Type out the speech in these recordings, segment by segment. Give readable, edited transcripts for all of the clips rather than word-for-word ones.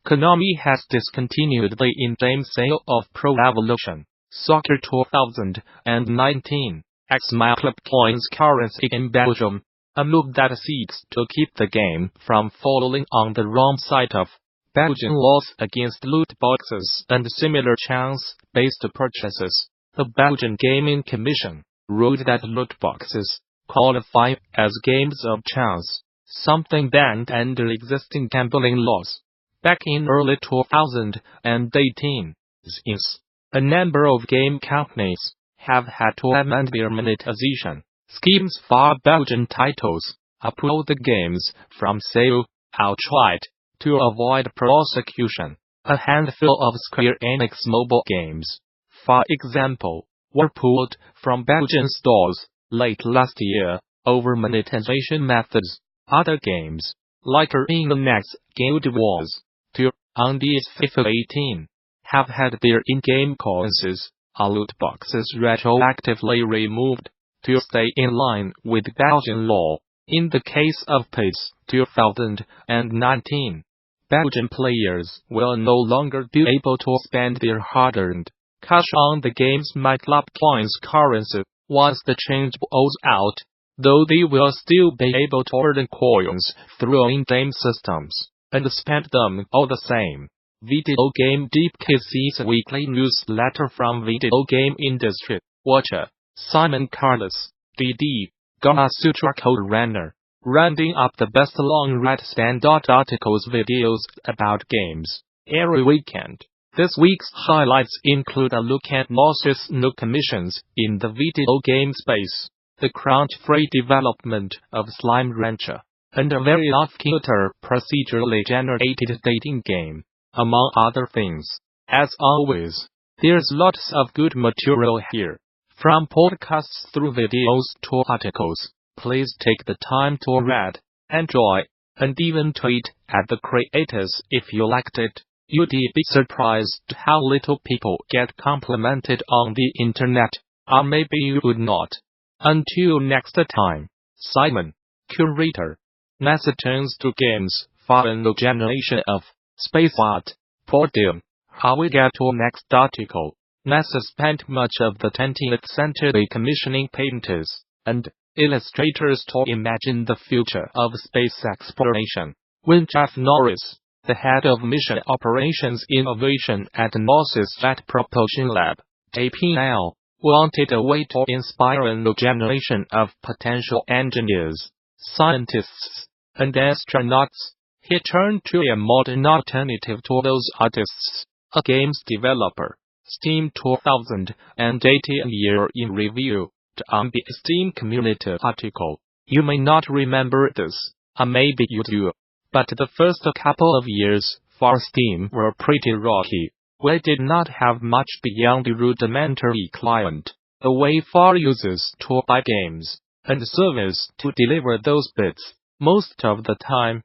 Konami has discontinued the in-game sale of Pro Evolution Soccer 2019 X My Club Points currency in Belgium, a move that seeks to keep the game from falling on the wrong side of Belgian laws against loot boxes and similar chance-based purchases. The Belgian Gaming Commission ruled that loot boxes qualify as games of chance, something banned under existing gambling laws. Back in early 2018, since a number of game companies have had to amend their monetization schemes for Belgian titles, pull the games from sale outright to avoid prosecution. A handful of Square Enix mobile games, for example, were pulled from Belgian stores late last year over monetization methods. Other games, like Ringnext Guild Wars 2 and FIFA 18, have had their in-game currencies or loot boxes retroactively removed to stay in line with Belgian law. In the case of PES 2019, Belgian players will no longer be able to spend their hard-earned cash on the game's My Club Points currency once the change rolls out, though they will still be able to earn coins through in-game systems and spend them all the same. Video Game Deepk's weekly newsletter from video game industry watcher Simon Carlos, DD, Gamasutra Code Runner, rounding up the best long-read standout articles videos about games every weekend. This week's highlights include a look at Moss's new commissions in the video game space, the crunch-free development of Slime Rancher, and a very off-kilter procedurally generated dating game, among other things. As always, there's lots of good material here. From podcasts through videos to articles, please take the time to read, enjoy, and even tweet at the creators if you liked it. You'd be surprised how little people get complimented on the internet, or maybe you would not. Until next time, Simon, curator. NASA turns to games for a new generation of space art. Podium. How we get to next article. NASA spent much of the 20th century commissioning painters and illustrators to imagine the future of space exploration. When Jeff Norris, the head of Mission Operations Innovation at NASA's Jet Propulsion Lab, JPL, wanted a way to inspire a new generation of potential engineers, scientists, and astronauts, he turned to a modern alternative to those artists, a games developer. Steam 2018 Year in Review, on the Steam Community article. You may not remember this, or maybe you do, but the first couple of years for Steam were pretty rocky. We did not have much beyond a rudimentary client, a way for users to buy games, and servers to deliver those bits, most of the time.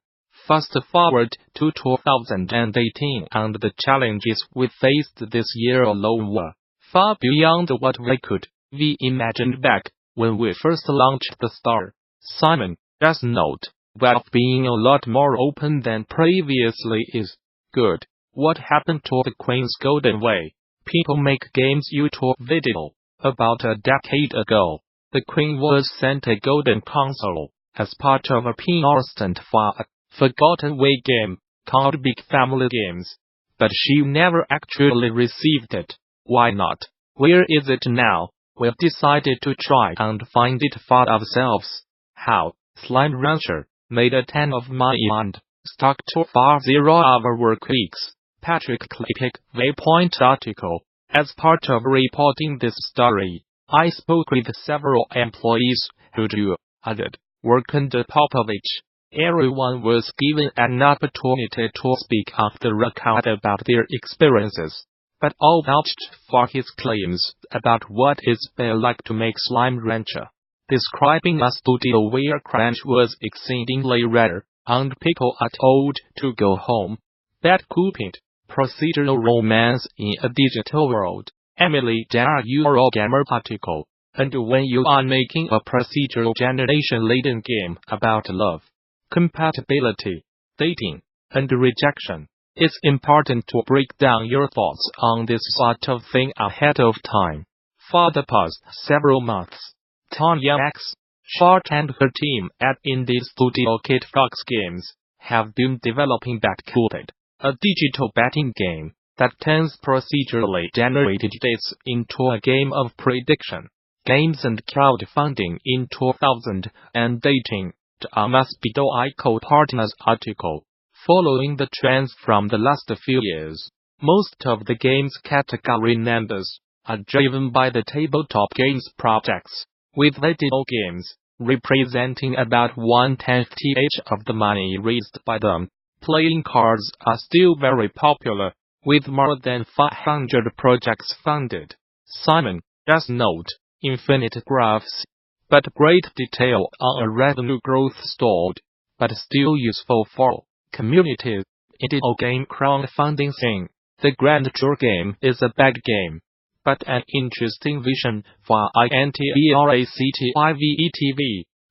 Fast forward to 2018 and the challenges we faced this year alone were far beyond what we could we imagined back when we first launched the Star. Simon, just note, while being a lot more open than previously is good. What happened to the Queen's Golden Way? People make games YouTube video. About a decade ago, the Queen was sent a golden console as part of a PR stunt for a Forgotten Way game called Big Family Games, but she never actually received it. Why not? Where is it now? We decided to try and find it for ourselves. How? Slime Rancher made a ton of money and stuck to 0-hour work weeks. Patrick Klepek, Waypoint article. As part of reporting this story, I spoke with several employees who do added work under Popovich. Everyone was given an opportunity to speak off the record about their experiences, but all vouched for his claims about what it's been like to make Slime Rancher, describing a studio where crunch was exceedingly rare, and people are told to go home. Bad Cupid, procedural romance in a digital world. Emily Dar Eurogamer article. And when you are making a procedural generation-laden game about love, compatibility, dating, and rejection, It's important to break down your thoughts on this sort of thing ahead of time. For the past several months, Tanya X, Short and her team at indie studio Kid Fox Games have been developing Betcooled, a digital betting game that turns procedurally generated dates into a game of prediction, games and crowdfunding in 2018. The Gamasutra Partners article. Following the trends from the last few years, most of the game's category numbers are driven by the tabletop games projects, with video games representing about 1/10 of the money raised by them. Playing cards are still very popular, with more than 500 projects funded. Simon, just note, infinite graphs, but great detail on a revenue growth stalled, but still useful for communities. Video game crowdfunding thing. The Grand Tour game is a bad game, but an interesting vision for interactive.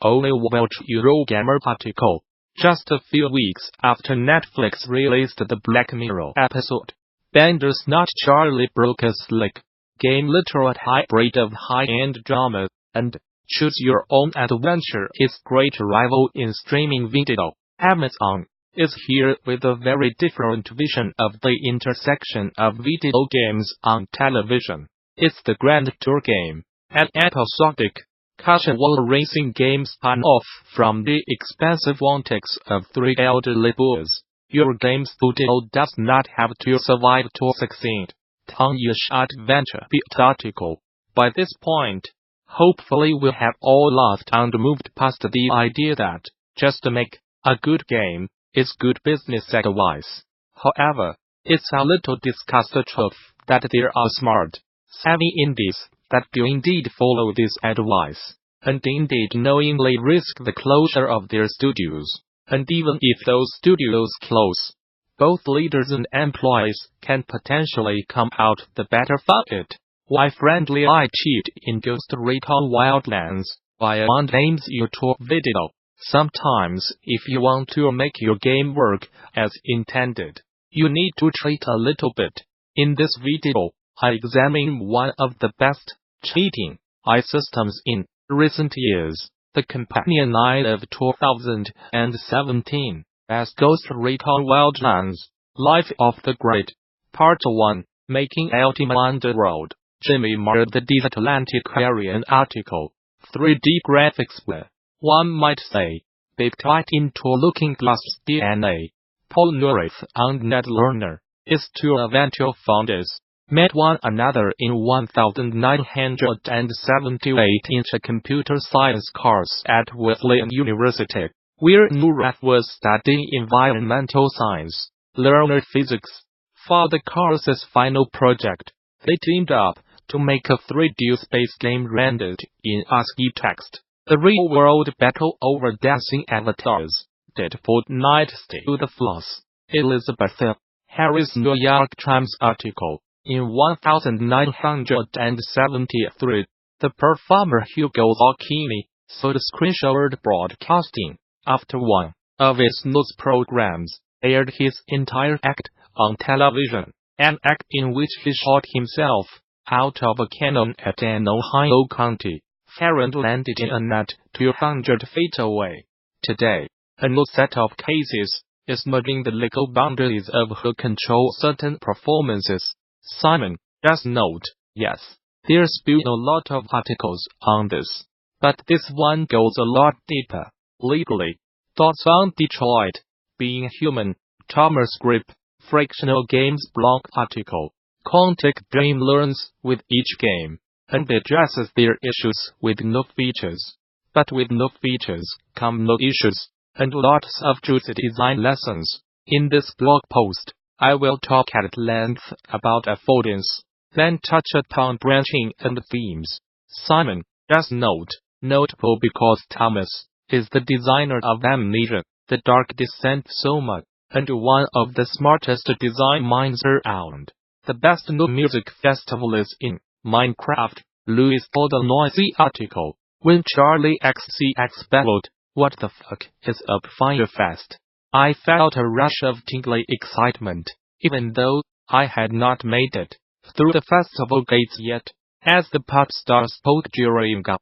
Only watch Eurogamer article. Just a few weeks after Netflix released the Black Mirror episode, Bandersnatch Charlie Brooker's Slick game literate hybrid of high-end drama and choose your own adventure its great rival in streaming video. Amazon is here with a very different vision of the intersection of video games on television. It's the Grand Tour game, an episodic, casual racing game spun off from the expensive antics of three elderly boys. Your game studio does not have to survive to succeed. Tanya's Adventure Beat article. By this point, hopefully we have all laughed and moved past the idea that just to make a good game is good business advice. However, it's a little disgusting truth that there are smart, savvy indies that do indeed follow this advice, and indeed knowingly risk the closure of their studios. And even if those studios close, both leaders and employees can potentially come out the better for it. Why friendly I cheat in Ghost Recon Wildlands via one name's YouTube video. Sometimes, if you want to make your game work as intended, you need to cheat a little bit. In this video, I examine one of the best cheating systems in recent years, the Companion 9 of 2017, as Ghost Recon Wildlands, Life of the Grid, Part 1, Making Ultima Underworld. Jimmy Moore the Atlanticarian article. 3D graphics were, one might say, baked right into Looking Glass's DNA. Paul Neurath and Ned Lerner, its two eventual founders, met one another in 1978 in a computer science course at Wesleyan University, where Neurath was studying environmental science, Lerner physics. For the course's final project, they teamed up to make a 3D space game rendered in ASCII text. The real-world battle over dancing avatars did put Knights to the floss. Elizabeth Harris New York Times article. In 1973, the performer Hugo Lucchini sold screenshot broadcasting after one of his news programs aired his entire act on television, an act in which he shot himself out of a cannon at an Ohio county fair and landed in a net 200 feet away. Today, a new set of cases is merging the legal boundaries of who control certain performances. Simon, just note, yes, there's been a lot of articles on this, but this one goes a lot deeper. Legally, thoughts on Detroit Being Human, Thomas Grip, Frictional Games blog article. Quantic Dream learns with each game, and addresses their issues with no features. But with no features come no issues, and lots of juicy design lessons. In this blog post, I will talk at length about affordance, then touch upon branching and themes. Simon, just note, notable because Thomas is the designer of Amnesia, The Dark Descent Soma, and one of the smartest design minds around. The best new music festival is in Minecraft. Louis told a noisy article. When Charlie XCX bellowed, "What the fuck is up Firefest?" I felt a rush of tingling excitement, even though I had not made it through the festival gates yet. As the pop star spoke during a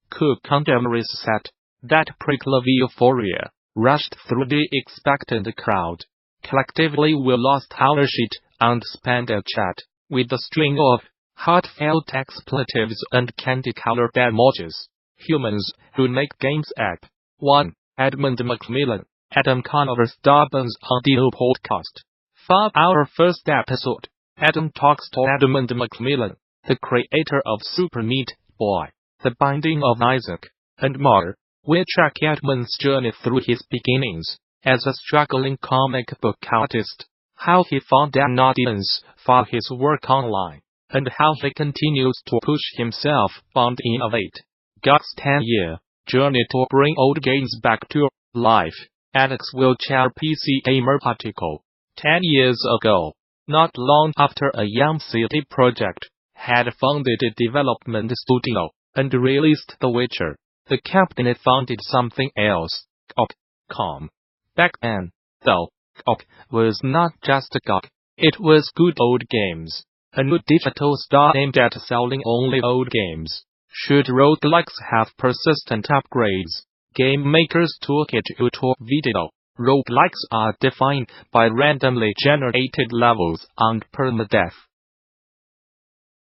Cook Contemporaries set, that prickle of euphoria rushed through the expectant crowd. Collectively we lost our shit and spent a chat with a string of heartfelt expletives and candy-colored emojis. Humans who make games app. 1. Edmund Macmillan, Adam Conover Stubbins on the podcast. 5. Our first episode. Adam talks to Edmund Macmillan, the creator of Super Meat Boy, The Binding of Isaac, and more. We track Edmund's journey through his beginnings as a struggling comic book artist, how he found an audience for his work online, and how he continues to push himself and innovate. God's 10-year journey to bring old games back to life. Alex Wheelchair PC Gamer article. 10 years ago, not long after a young CD Projekt had founded a development studio and released The Witcher, the company founded something else, GOG.com. Back then, though, GOG was not just a GOG, it was Good Old Games, a new digital store aimed at selling only old games. Should roguelikes have persistent upgrades, game makers took it to video. Roguelikes are defined by randomly generated levels and permadeath.